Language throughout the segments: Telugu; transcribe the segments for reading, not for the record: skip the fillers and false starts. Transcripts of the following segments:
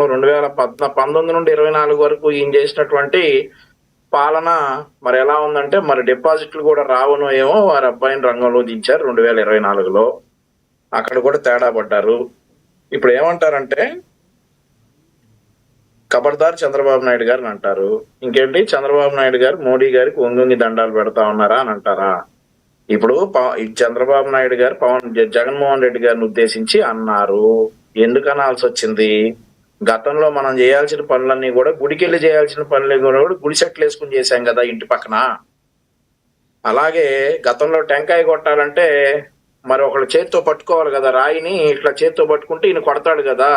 2019 నుండి 24 వరకు ఈయన చేసినటువంటి పాలన మరి ఎలా ఉందంటే, మరి డిపాజిట్లు కూడా రావనో ఏమో వారి అబ్బాయిని రంగంలో దించారు 2024లో. అక్కడ కూడా తేడా పడ్డారు. ఇప్పుడు ఏమంటారంటే ఖబర్దార్ చంద్రబాబు నాయుడు గారిని అంటారు. ఇంకేంటి, చంద్రబాబు నాయుడు గారు మోడీ గారికి వంగి దండాలు పెడతా ఉన్నారా అని అంటారా? ఇప్పుడు చంద్రబాబు నాయుడు గారు జగన్మోహన్ రెడ్డి గారిని ఉద్దేశించి అన్నారు. ఎందుకు అనాల్సి వచ్చింది? గతంలో మనం చేయాల్సిన పనులన్నీ కూడా, గుడికెళ్ళి చేయాల్సిన పనులు కూడా గుడి సెట్లు వేసుకుని చేశాం కదా ఇంటి పక్కన. అలాగే గతంలో టెంకాయ కొట్టాలంటే మరి ఒకళ్ళ చేత్తో పట్టుకోవాలి కదా, రాయిని ఇట్లా చేత్తో పట్టుకుంటే ఈయన కొడతాడు కదా.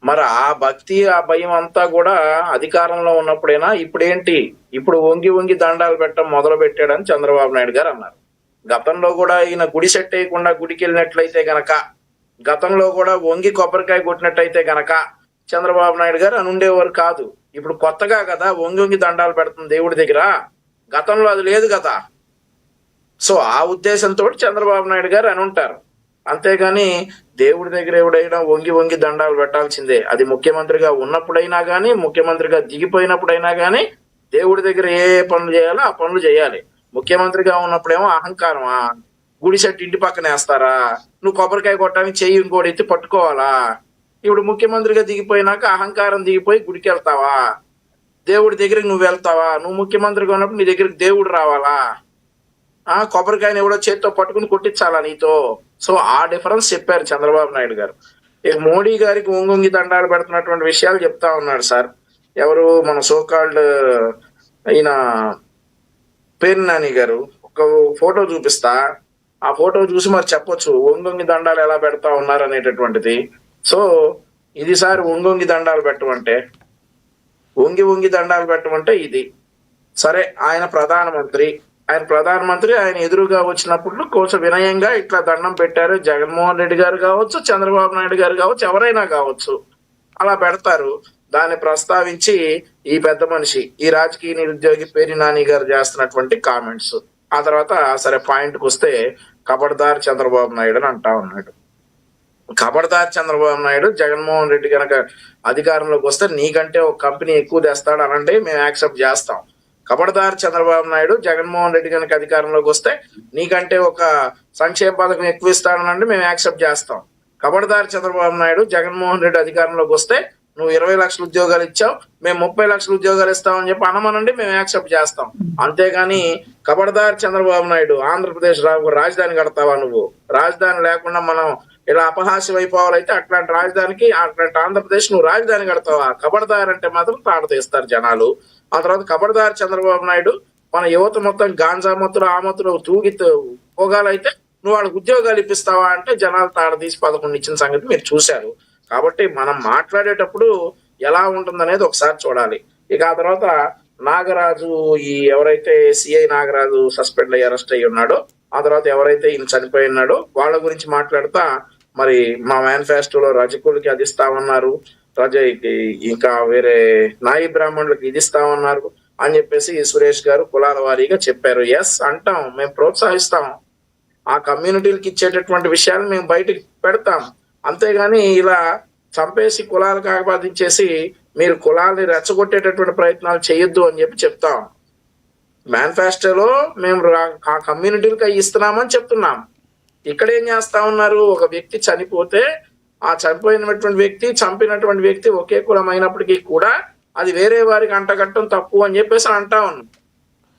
మరి ఆ భక్తి ఆ భయం అంతా కూడా అధికారంలో ఉన్నప్పుడేనా? ఇప్పుడేంటి, ఇప్పుడు వంగి వంగి దండాలు పెట్టడం మొదలు పెట్టాడని చంద్రబాబు నాయుడు గారు అన్నారు. గతంలో కూడా ఈయన గుడి సెట్ వేయకుండా గుడికి వెళ్ళినట్లయితే గనక, గతంలో కూడా వంగి కొబ్బరికాయ కొట్టినట్టయితే గనక చంద్రబాబు నాయుడు గారు అని ఉండేవారు కాదు. ఇప్పుడు కొత్తగా కదా వంగి వంగి దండాలు పెడుతుంది దేవుడి దగ్గర, గతంలో అది లేదు కదా. సో ఆ ఉద్దేశంతో చంద్రబాబు నాయుడు గారు అని ఉంటారు. అంతేగాని దేవుడి దగ్గర ఎవడైనా వంగి వంగి దండాలు పెట్టాల్సిందే. అది ముఖ్యమంత్రిగా ఉన్నప్పుడైనా కానీ, ముఖ్యమంత్రిగా దిగిపోయినప్పుడైనా కానీ దేవుడి దగ్గర ఏ పనులు చేయాలో ఆ పనులు చేయాలి. ముఖ్యమంత్రిగా ఉన్నప్పుడేమో అహంకారమా, గుడి సెట్ ఇంటి పక్కన వేస్తారా, నువ్వు కొబ్బరికాయ కొట్టడానికి చెయ్యి ఇంకోటి ఎత్తి పట్టుకోవాలా? ఇప్పుడు ముఖ్యమంత్రిగా దిగిపోయినాక అహంకారం దిగిపోయి గుడికి వెళ్తావా? దేవుడి దగ్గరికి నువ్వు వెళ్తావా? నువ్వు ముఖ్యమంత్రిగా ఉన్నప్పుడు నీ దగ్గరికి దేవుడు రావాలా? కొబ్బరికాయని ఎవడో చేత్తో పట్టుకుని కొట్టించాలా నీతో? సో ఆ డిఫరెన్స్ చెప్పారు చంద్రబాబు నాయుడు గారు. ఇక మోడీ గారికి ఒంగొంగి దండాలు పెడుతున్నటువంటి విషయాలు చెప్తా ఉన్నాడు సార్. ఎవరు, మన సోకాల్డ్ అయిన పేరు నాని గారు. ఒక ఫోటో చూపిస్తా, ఆ ఫోటో చూసి మరి చెప్పొచ్చు ఒంగొంగి దండాలు ఎలా పెడతా ఉన్నారు అనేటటువంటిది. సో ఇది సార్ ఒంగొంగి దండాలు పెట్టమంటే, వంగి వంగి దండాలు పెట్టమంటే ఇది. సరే, ఆయన ప్రధానమంత్రి, ఆయన ఎదురుగా వచ్చినప్పుడు కొంచెం వినయంగా ఇట్లా దండం పెట్టారు. జగన్మోహన్ రెడ్డి గారు కావచ్చు, చంద్రబాబు నాయుడు గారు కావచ్చు, ఎవరైనా కావచ్చు, అలా పెడతారు. దాన్ని ప్రస్తావించి ఈ పెద్ద మనిషి, ఈ రాజకీయ నిరుద్యోగి పేరి నాని గారు చేస్తున్నటువంటి కామెంట్స్. ఆ తర్వాత సరే పాయింట్కి వస్తే ఖబర్దార్ చంద్రబాబు నాయుడు అని అంటా ఉన్నాడు. ఖబర్దార్ చంద్రబాబు నాయుడు, జగన్మోహన్ రెడ్డి కనుక అధికారంలోకి వస్తే నీకంటే ఒక కంపెనీ ఎక్కువ తెస్తాడు అనంటే మేము యాక్సెప్ట్ చేస్తాం. ఖబర్దార్ చంద్రబాబు నాయుడు, జగన్మోహన్ రెడ్డి కనుక అధికారంలోకి వస్తే నీకంటే ఒక సంక్షేమ పథకం ఎక్కువ ఇస్తాడనంటే మేము యాక్సెప్ట్ చేస్తాం. ఖబర్దార్ చంద్రబాబు నాయుడు, జగన్మోహన్ రెడ్డి అధికారంలోకి వస్తే నువ్వు 20 లక్షల ఉద్యోగాలు ఇచ్చావు, మేము 30 లక్షల ఉద్యోగాలు ఇస్తామని చెప్పి అనమనండి, మేము యాక్సెప్ట్ చేస్తాం. అంతేగాని ఖబర్దార్ చంద్రబాబు నాయుడు, ఆంధ్రప్రదేశ్ రాజధాని కడతావా నువ్వు? రాజధాని లేకుండా మనం ఇలా అపహాస్యం అయిపోవాలైతే అట్లాంటి రాజధానికి, అట్లాంటి ఆంధ్రప్రదేశ్ నువ్వు రాజధాని కడతావా? ఖబర్దార్ అంటే మాత్రం తాట తీస్తారు జనాలు. ఆ తర్వాత ఖబర్దార్ చంద్రబాబు నాయుడు, మన యువత మొత్తం గాంజా మత్తులు ఆ మత్తులు తూగి పోగాలైతే నువ్వు వాళ్ళకి ఉద్యోగాలు ఇప్పిస్తావా అంటే జనాలు తాడ తీసి 11 ఇచ్చిన సంగతి మీరు చూశారు. కాబట్టి మనం మాట్లాడేటప్పుడు ఎలా ఉంటుందనేది ఒకసారి చూడాలి. ఇక ఆ తర్వాత నాగరాజు, ఈ ఎవరైతే సిఐ నాగరాజు సస్పెండ్ అయ్యి అరెస్ట్ అయ్యి ఉన్నాడో, ఆ తర్వాత ఎవరైతే ఈయన చనిపోయి ఉన్నాడో వాళ్ళ గురించి మాట్లాడుతా, మరి మా మేనిఫెస్టోలో రజకులకి అది ఇస్తామన్నారు, ఇంకా వేరే నాయి బ్రాహ్మణులకు ఇది ఇస్తామన్నారు అని చెప్పేసి సురేష్ గారు కులాల వారీగా చెప్పారు. ఎస్ అంటాం, మేము ప్రోత్సహిస్తాం, ఆ కమ్యూనిటీలకు ఇచ్చేటటువంటి విషయాలు మేము బయటకు పెడతాం. అంతేగాని ఇలా చంపేసి కులాలకు ఆపాదించేసి మీరు కులాల్ని రెచ్చగొట్టేటటువంటి ప్రయత్నాలు చేయొద్దు అని చెప్పి చెప్తాం. మేనిఫెస్టోలో మేము ఆ కమ్యూనిటీలకు అవి ఇస్తున్నామని చెప్తున్నాం. ఇక్కడ ఏం చేస్తా ఉన్నారు, ఒక వ్యక్తి చనిపోతే ఆ చనిపోయినటువంటి వ్యక్తి, చంపినటువంటి వ్యక్తి ఒకే కులం అయినప్పటికీ కూడా అది వేరే వారికి అంటగట్టడం తప్పు అని చెప్పేసి అంటా ఉన్నాం.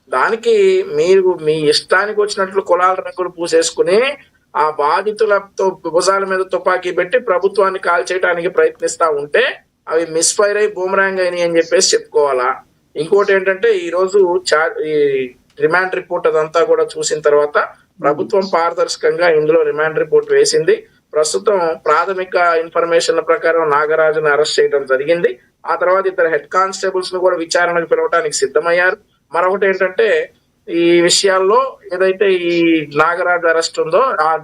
దానికి మీరు మీ ఇష్టానికి వచ్చినట్లు కులాల రంగులు పూసేసుకుని ఆ బాధితులతో భుజాల మీద తుపాకీ పెట్టి ప్రభుత్వాన్ని కాల్చేయడానికి ప్రయత్నిస్తా ఉంటే అవి మిస్ఫైర్ అయి బూమరాంగ్ అయినాయి అని చెప్పేసి చెప్పుకోవాలా. ఇంకోటి ఏంటంటే, ఈ రోజు ఈ రిమాండ్ రిపోర్ట్ అదంతా కూడా చూసిన తర్వాత ప్రభుత్వం పారదర్శకంగా ఇందులో రిమాండ్ రిపోర్ట్ వేసింది. ప్రస్తుతం ప్రాథమిక ఇన్ఫర్మేషన్ ప్రకారం నాగరాజును అరెస్ట్ చేయడం జరిగింది. ఆ తర్వాత ఇద్దరు హెడ్ కానిస్టేబుల్స్ ను కూడా విచారణకు పిలవడానికి సిద్ధమయ్యారు. మరొకటి ఏంటంటే, ఈ విషయాల్లో ఏదైతే ఈ నాగరాజు అరెస్ట్ ఉందో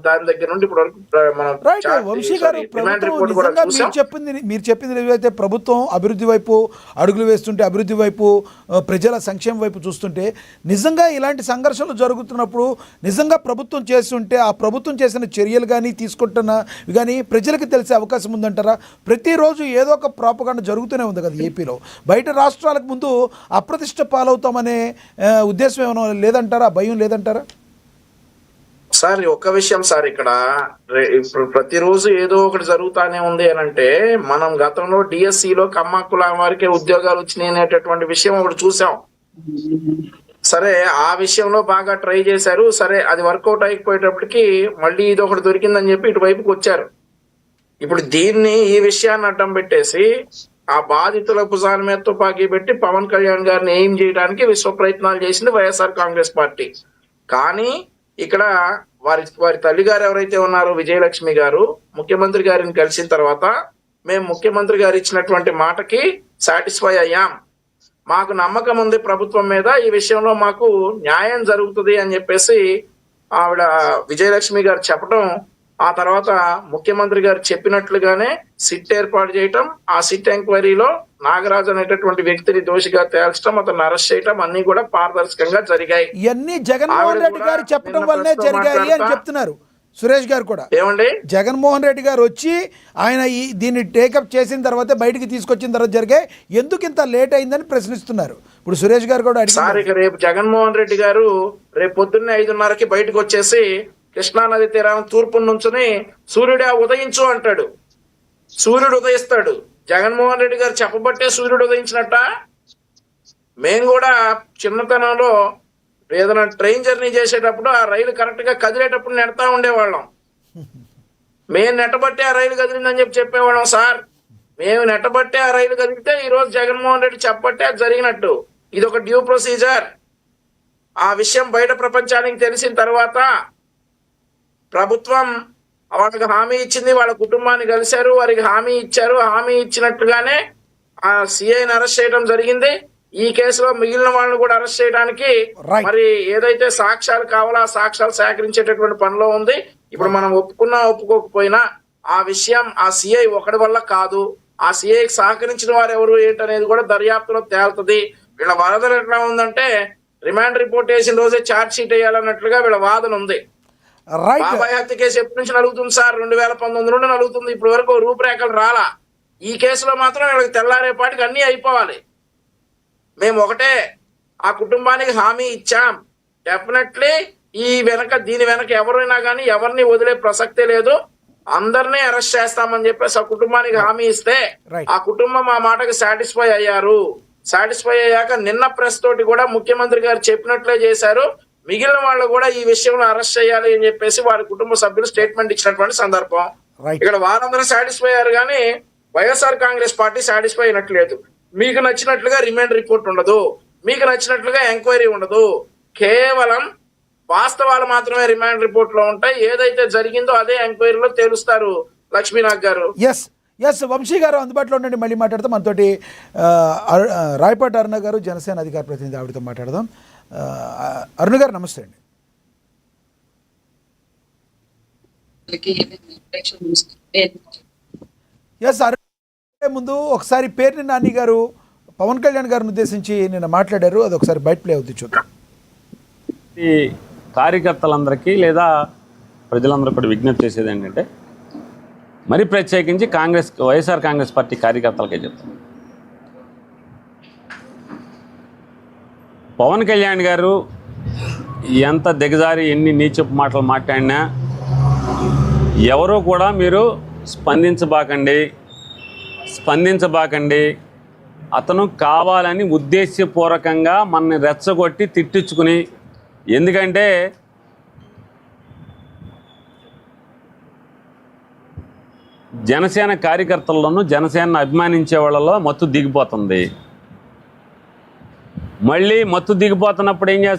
దాని దగ్గర నుండి ఇప్పుడు వరకు మనం రైట్ వంశీ గారు, ప్రభుత్వం నిజంగా మీరు చెప్పింది ఏదైతే ప్రభుత్వం అభివృద్ధి వైపు అడుగులు వేస్తుంటే, అభివృద్ధి వైపు ప్రజల సంక్షేమం వైపు చూస్తుంటే, నిజంగా ఇలాంటి సంఘర్షణలు జరుగుతున్నప్పుడు నిజంగా ప్రభుత్వం చేస్తుంటే ఆ ప్రభుత్వం చేసిన చర్యలు కానీ తీసుకుంటున్నవి కానీ ప్రజలకు తెలిసే అవకాశం ఉందంటారా? ప్రతిరోజు ఏదో ఒక ప్రాపగాండ జరుగుతూనే ఉంది కదా ఏపీలో. బయట రాష్ట్రాలకు ముందు అప్రతిష్ట పాలవుతామనే ఉద్దేశం ఏమైనా లేదంటారా? భయం లేదంటారా? సార్ ఒక్క విషయం సార్, ఇక్కడ ఇప్పుడు ప్రతిరోజు ఏదో ఒకటి జరుగుతానే ఉంది అని అంటే, మనం గతంలో డిఎస్సిలో కమ్మ కులం వారికి ఉద్యోగాలు వచ్చినాయి అనేటటువంటి విషయం ఒకటి చూసాం. సరే ఆ విషయంలో బాగా ట్రై చేశారు, సరే అది వర్కౌట్ అయిపోయేటప్పటికి మళ్ళీ ఇది ఒకటి దొరికిందని చెప్పి ఇటువైపుకి వచ్చారు. ఇప్పుడు దీన్ని ఈ విషయాన్ని అడ్డం పెట్టేసి ఆ బాధితుల భుజాల మీద తుపాకీ పెట్టి పవన్ కళ్యాణ్ గారిని ఏం చేయడానికి విశ్వ ప్రయత్నాలు చేసింది వైఎస్ఆర్ కాంగ్రెస్ పార్టీ. కానీ ఇక్కడ వారి తల్లి గారు ఎవరైతే ఉన్నారో విజయలక్ష్మి గారు, ముఖ్యమంత్రి గారిని కలిసిన తర్వాత మేము ముఖ్యమంత్రి గారు ఇచ్చినటువంటి మాటకి సాటిస్ఫై అయ్యాం, మాకు నమ్మకం ఉంది ప్రభుత్వం మీద, ఈ విషయంలో మాకు న్యాయం జరుగుతుంది అని చెప్పేసి ఆవిడ విజయలక్ష్మి గారు చెప్పడం, ఆ తర్వాత ముఖ్యమంత్రి గారు చెప్పినట్లుగానే సిట్ ఏర్పాటు చేయటం, ఆ సిట్ ఎంక్వైరీలో నాగరాజు అనేటటువంటి వ్యక్తిని దోషిగా తేల్చడం, అతను అరెస్ట్ చేయటం అన్ని కూడా పారదర్శకంగా జరిగాయి. ఇవన్నీ జగన్మోహన్ రెడ్డి గారు చెప్పడం వల్లనే జరిగాయి అని చెప్తున్నారు సురేష్ గారు కూడా. ఏమండి, జగన్మోహన్ రెడ్డి గారు వచ్చి ఆయన దీన్ని టేకప్ చేసిన తర్వాత బయటికి తీసుకొచ్చిన తర్వాత జరిగాయి, ఎందుకు ఇంత లేట్ అయిందని ప్రశ్నిస్తున్నారు. ఇప్పుడు సురేష్ గారు కూడా సార్, ఇక రేపు జగన్మోహన్ రెడ్డి గారు రేపు పొద్దున్నే 5:30కి బయటకు వచ్చేసి కృష్ణానది తీరాన్ని తూర్పు నుంచుని సూర్యుడే ఉదయించు అంటాడు. సూర్యుడు ఉదయిస్తాడు. జగన్మోహన్ రెడ్డి గారు చెప్పబట్టే సూర్యుడు ఉదయించినట్ట. మేము కూడా చిన్నతనంలో ఏదైనా ట్రైన్ జర్నీ చేసేటప్పుడు ఆ రైలు కరెక్ట్ గా కదిలేటప్పుడు నెడతా ఉండేవాళ్ళం. మేము నెట్టబట్టే ఆ రైలు కదిలిందని చెప్పేవాళ్ళం సార్. మేము నెట్టబట్టే ఆ రైలు కదిలితే ఈ రోజు జగన్మోహన్ రెడ్డి చెప్పబట్టే అది జరిగినట్టు. ఇది ఒక డ్యూ ప్రొసీజర్. ఆ విషయం బయట ప్రపంచానికి తెలిసిన తర్వాత ప్రభుత్వం వాళ్ళకి హామీ ఇచ్చింది, వాళ్ళ కుటుంబాన్ని కలిశారు, వారికి హామీ ఇచ్చారు. హామీ ఇచ్చినట్టుగానే ఆ సిఐని అరెస్ట్ చేయడం జరిగింది. ఈ కేసులో మిగిలిన వాళ్ళని కూడా అరెస్ట్ చేయడానికి మరి ఏదైతే సాక్ష్యాలు కావాలో ఆ సాక్ష్యాలు సేకరించేటటువంటి పనిలో ఉంది. ఇప్పుడు మనం ఒప్పుకున్నా ఒప్పుకోకపోయినా ఆ విషయం ఆ సిఐ ఒకటి వల్ల కాదు, ఆ సిఐకి సహకరించిన వారు ఎవరు ఏంటనేది కూడా దర్యాప్తులో తేలుతుంది. వీళ్ళ వాదన ఎట్లా ఉందంటే, రిమాండ్ రిపోర్ట్ వేసిన రోజే ఛార్జ్ షీట్ వేయాలన్నట్లుగా వీళ్ళ వాదన ఉంది. బాబాయ్ హత్య కేసు ఎప్పటి నుంచి నలుగుతుంది సార్? 2019 నుండి నలుగుతుంది. ఇప్పుడు వరకు రూపురేఖలు రాలా. ఈ కేసులో మాత్రం వీళ్ళకి తెల్లారేపాటికి అన్ని అయిపోవాలి. మేము ఒకటే ఆ కుటుంబానికి హామీ ఇచ్చాం, డెఫినెట్లీ దీని వెనక ఎవరైనా కానీ ఎవరిని వదిలే ప్రసక్తే లేదు, అందరినీ అరెస్ట్ చేస్తామని చెప్పేసి ఆ కుటుంబానికి హామీ ఇస్తే ఆ కుటుంబం ఆ మాటకి సాటిస్ఫై అయ్యారు. సాటిస్ఫై అయ్యాక నిన్న ప్రెస్ తోటి కూడా ముఖ్యమంత్రి గారు చెప్పినట్లే చేశారు. మిగిలిన వాళ్ళు కూడా ఈ విషయంలో అరెస్ట్ చేయాలి అని చెప్పేసి వారి కుటుంబ సభ్యులు స్టేట్మెంట్ ఇచ్చినటువంటి సందర్భం. ఇక్కడ వారందరూ సాటిస్ఫై అయ్యారు కానీ వైఎస్ఆర్ కాంగ్రెస్ పార్టీ సాటిస్ఫై అయినట్లేదు. మీకు నచ్చినట్లుగా రిమాండ్ రిపోర్ట్ ఉండదు, మీకు నచ్చినట్లుగా ఎంక్వైరీ ఉండదు, కేవలం వాస్తవాలు మాత్రమే రిమాండ్ రిపోర్ట్ లో ఉంటాయి. ఏదైతే జరిగిందో అదే ఎంక్వైరీలో తేలుస్తారు. లక్ష్మీనాథ్ గారు. ఎస్ వంశీ గారు అందుబాటులో ఉండండి, మళ్ళీ మాట్లాడతాం. మనతోటి రాయపాటి అరుణ గారు జనసేన అధికార ప్రతినిధి, ఆవిడతో మాట్లాడదాం. అరుణ గారు నమస్తే అండి. ఎస్ అరుణ ముందు ఒకసారి పేర్ని నాని గారు పవన్ కళ్యాణ్ గారిని ఉద్దేశించి నిన్న మాట్లాడారు, అది ఒకసారి బయట ప్లే అవుతుంది చూద్దాం. ఈ కార్యకర్తలందరికీ లేదా ప్రజలందరూ కూడా విజ్ఞప్తి చేసేది ఏంటంటే, మరి ప్రత్యేకించి వైఎస్ఆర్ కాంగ్రెస్ పార్టీ కార్యకర్తలకే చెప్తాను, పవన్ కళ్యాణ్ గారు ఎంత దిగజారి ఎన్ని నీచపు మాటలు మాట్లాడినా ఎవరూ కూడా మీరు స్పందించబాకండి. అతను కావాలని ఉద్దేశపూర్వకంగా మనని రెచ్చగొట్టి తిట్టించుకుని, ఎందుకంటే జనసేన కార్యకర్తల్లోనూ జనసేన అభిమానించే వాళ్ళలో మత్తు దిగిపోతుంది. మళ్ళీ మత్తు దిగిపోతున్నప్పుడు ఏం చేస్తారు?